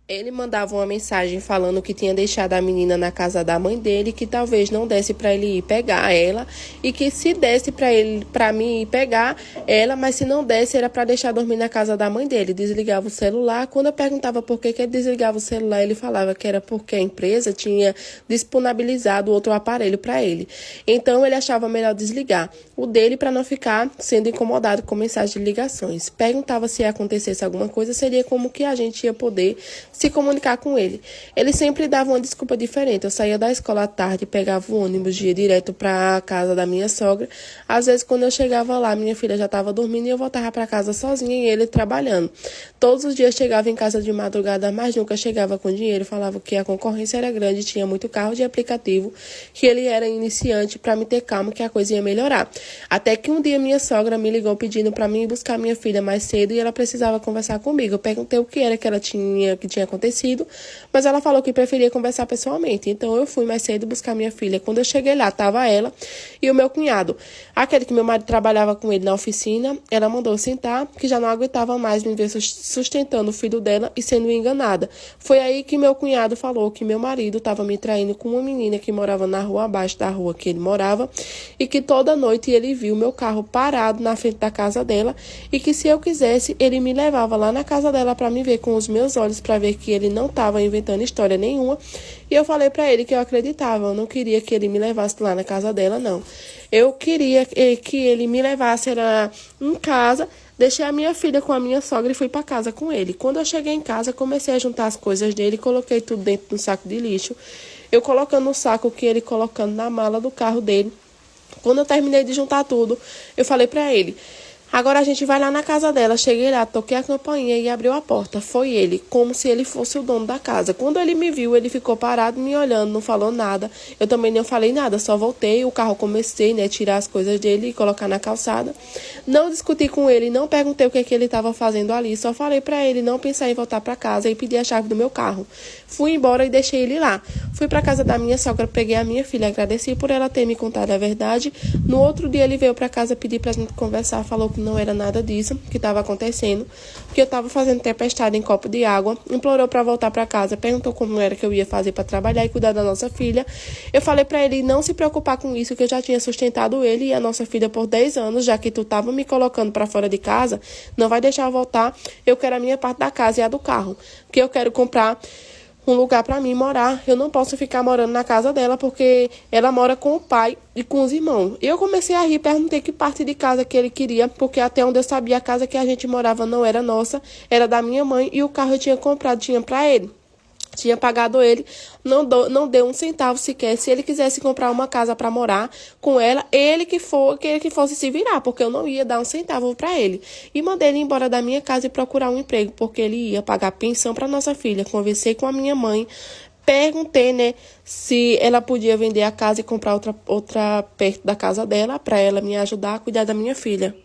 Ele mandava uma mensagem falando que tinha deixado a menina na casa da mãe dele, que talvez não desse para ele ir pegar ela e que se desse para mim ir pegar ela, mas se não desse era para deixar dormir na casa da mãe dele. Desligava o celular. Quando eu perguntava por que ele desligava o celular, ele falava que era porque a empresa tinha disponibilizado outro aparelho para ele. Então ele achava melhor desligar o dele para não ficar sendo incomodado com mensagens de ligações. Perguntava se acontecesse alguma coisa, seria como que a gente ia poder se comunicar com ele. Ele sempre dava uma desculpa diferente. Eu saía da escola à tarde, pegava o ônibus, ia direto para a casa da minha sogra. Às vezes, quando eu chegava lá, minha filha já estava dormindo e eu voltava para casa sozinha e ele trabalhando. Todos os dias chegava em casa de madrugada, mas nunca chegava com dinheiro. Falava que a concorrência era grande, tinha muito carro de aplicativo, que ele era iniciante para me ter calma, que a coisa ia melhorar. Até que um dia minha sogra me ligou pedindo para mim buscar minha filha mais cedo e ela precisava conversar comigo. Eu perguntei o que era que ela tinha acontecido, mas ela falou que preferia conversar pessoalmente. Então eu fui mais cedo buscar minha filha. Quando eu cheguei lá, estava ela e o meu cunhado, aquele que meu marido trabalhava com ele na oficina. Ela mandou sentar, que já não aguentava mais me ver sustentando o filho dela e sendo enganada. Foi aí que meu cunhado falou que meu marido estava me traindo com uma menina que morava na rua abaixo da rua que ele morava e que toda noite ele viu meu carro parado na frente da casa dela e que se eu quisesse, ele me levava lá na casa dela para me ver com os meus olhos, para ver que ele não estava inventando história nenhuma. E eu falei para ele que eu acreditava, eu não queria que ele me levasse lá na casa dela, não. Eu queria que ele me levasse era em casa, deixei a minha filha com a minha sogra e fui para casa com ele. Quando eu cheguei em casa, comecei a juntar as coisas dele, coloquei tudo dentro do saco de lixo. Eu colocando no saco, que ele colocando na mala do carro dele. Quando eu terminei de juntar tudo, eu falei para ele: agora a gente vai lá na casa dela. Cheguei lá, toquei a campainha e abriu a porta. Foi ele, como se ele fosse o dono da casa. Quando ele me viu, ele ficou parado me olhando, não falou nada. Eu também não falei nada, só voltei. O carro comecei, tirar as coisas dele e colocar na calçada. Não discuti com ele, não perguntei o que ele estava fazendo ali. Só falei para ele não pensar em voltar para casa e pedir a chave do meu carro. Fui embora e deixei ele lá. Fui para casa da minha sogra, peguei a minha filha, agradeci por ela ter me contado a verdade. No outro dia ele veio para casa pedir para a gente conversar, falou que não era nada disso que estava acontecendo, que eu estava fazendo tempestade em copo de água, implorou para voltar para casa, perguntou como era que eu ia fazer para trabalhar e cuidar da nossa filha. Eu falei para ele não se preocupar com isso, que eu já tinha sustentado ele e a nossa filha por 10 anos, já que tu estava me colocando para fora de casa, não vai deixar eu voltar, eu quero a minha parte da casa e a do carro, que eu quero comprar um lugar para mim morar. Eu não posso ficar morando na casa dela porque ela mora com o pai e com os irmãos. Eu comecei a rir, perguntei que parte de casa que ele queria, porque até onde eu sabia a casa que a gente morava não era nossa, era da minha mãe e o carro eu tinha comprado, tinha para ele. Tinha pagado ele, não deu um centavo sequer. Se ele quisesse comprar uma casa para morar com ela, ele que fosse se virar, porque eu não ia dar um centavo para ele. E mandei ele embora da minha casa e procurar um emprego, porque ele ia pagar pensão para nossa filha. Conversei com a minha mãe, perguntei, se ela podia vender a casa e comprar outra perto da casa dela, para ela me ajudar a cuidar da minha filha.